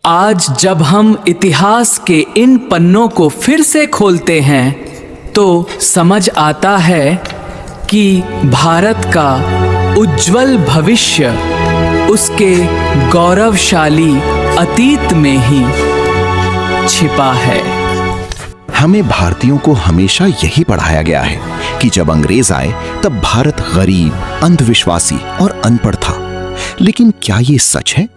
आज जब हम इतिहास के इन पन्नों को फिर से खोलते हैं तो समझ आता है कि भारत का उज्जवल भविष्य उसके गौरवशाली अतीत में ही छिपा है। हमें भारतीयों को हमेशा यही पढ़ाया गया है कि जब अंग्रेज आए तब भारत गरीब, अंधविश्वासी और अनपढ़ था। लेकिन क्या ये सच है?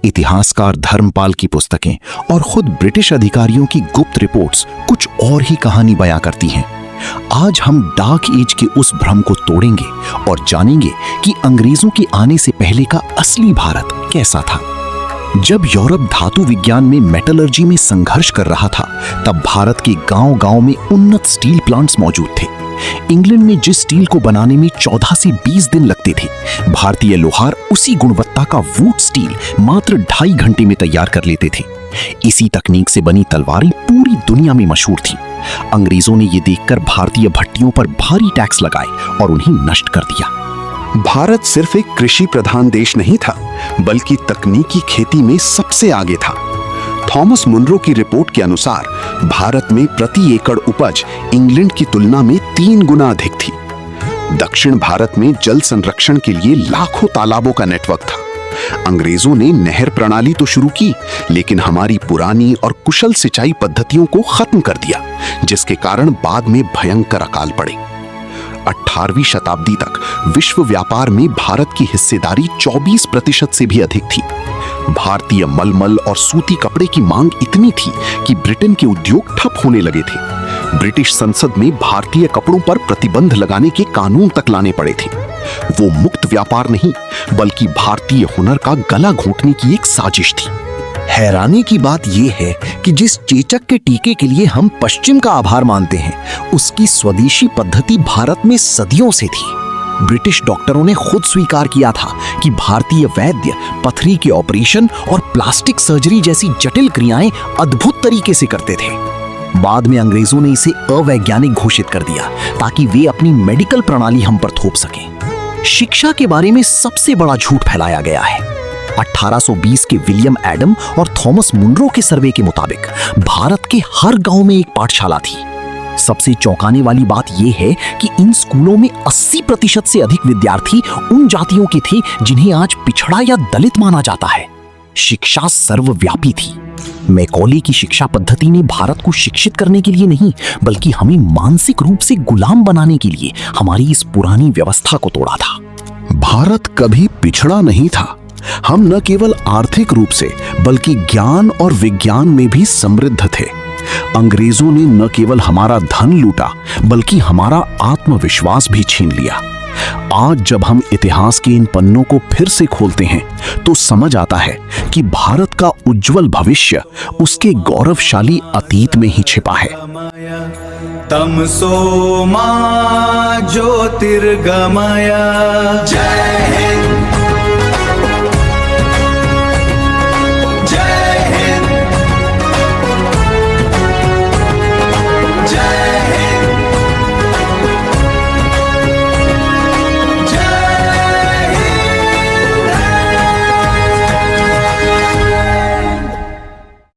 इतिहासकार धर्मपाल की पुस्तकें और खुद ब्रिटिश अधिकारियों की गुप्त रिपोर्ट्स कुछ और ही कहानी बयां करती हैं। आज हम डार्क एज के उस भ्रम को तोड़ेंगे और जानेंगे कि अंग्रेजों के आने से पहले का असली भारत कैसा था। जब यूरोप धातु विज्ञान में मेटलर्जी में संघर्ष कर रहा था, तब भारत के गांव-गांव में उन्नत स्टील प्लांट्स मौजूद थे। इंग्लैंड में जिस स्टील को बनाने में 14 से 20 दिन लगते थे, भारतीय लोहार उसी गुणवत्ता का वुड स्टील मात्र 2.5 घंटे में तैयार कर लेते थे। इसी तकनीक से बनी तलवारें पूरी दुनिया में मशहूर थीं। अंग्रेजों ने ये देखकर भारतीय भट्टियों पर भारी टैक्स लगाए और उन्हें नष्ट कर दिया। भारत सिर्फ एक कृषि प्रधान देश नहीं था, बल्कि तकनीकी खेती में सबसे आगे था। थॉमस मुनरो की रिपोर्ट के अनुसार भारत में प्रति एकड़ उपज इंग्लैंड की तुलना में 3 गुना अधिक थी। दक्षिण भारत में जल संरक्षण के लिए लाखों तालाबों का नेटवर्क था। अंग्रेजों ने नहर प्रणाली तो शुरू की, लेकिन हमारी पुरानी और कुशल सिंचाई पद्धतियों को खत्म कर दिया, जिसके कारण बाद में भयंकर अकाल पड़े। 18वीं शताब्दी तक विश्व व्यापार में भारत की हिस्सेदारी 24% से भी अधिक थी। भारतीय मलमल और सूती कपड़े की मांग इतनी थी कि ब्रिटेन के उद्योग ठप होने लगे थे। ब्रिटिश संसद में भारतीय कपड़ों पर प्रतिबंध लगाने के कानून तक लाने पड़े थे। वो मुक्त व्यापार नहीं, बल्कि भारतीय हुनर का गला घोंटने की एक साजिश थी। हैरानी की बात यह है कि जिस चेचक के टीके के लिए हम पश्चिम का आभार मानते हैं, उसकी स्वदेशी पद्धति भारत में सदियों से थी। ब्रिटिश डॉक्टरों ने खुद स्वीकार किया था कि भारतीय वैद्य पथरी के ऑपरेशन और प्लास्टिक सर्जरी जैसी जटिल क्रियाएं अद्भुत तरीके से करते थे। बाद में अंग्रेजों ने इसे अवैज्ञानिक घोषित कर दिया ताकि वे अपनी मेडिकल प्रणाली हम पर थोप सकें। शिक्षा के बारे में सबसे बड़ा झूठ फैलाया गया है। 1820 के विलियम एडम और थॉमस मुनरो के सर्वे के मुताबिक भारत के हर गांव में एक पाठशाला थी। सबसे चौंकाने वाली बात यह है कि इन स्कूलों में 80% से अधिक विद्यार्थी उन जातियों के थे जिन्हें आज पिछड़ा या दलित माना जाता है। शिक्षा सर्वव्यापी थी। मैकॉले की शिक्षा पद्धति ने भारत को शिक्षित करने के लिए नहीं, बल्कि हमें मानसिक रूप से गुलाम बनाने के लिए हमारी इस पुरानी व्यवस्था को तोड़ा था। भारत कभी पिछड़ा नहीं था। हम न केवल आर्थिक रूप से, बल्कि ज्ञान और विज्ञान में भी समृद्ध थे। अंग्रेजों ने न केवल हमारा धन लूटा, बल्कि हमारा आत्मविश्वास भी छीन लिया। आज जब हम इतिहास के इन पन्नों को फिर से खोलते हैं, तो समझ आता है कि भारत का उज्जवल भविष्य उसके गौरवशाली अतीत में ही छिपा है। तमसो मा ज्योतिर्गमय। जय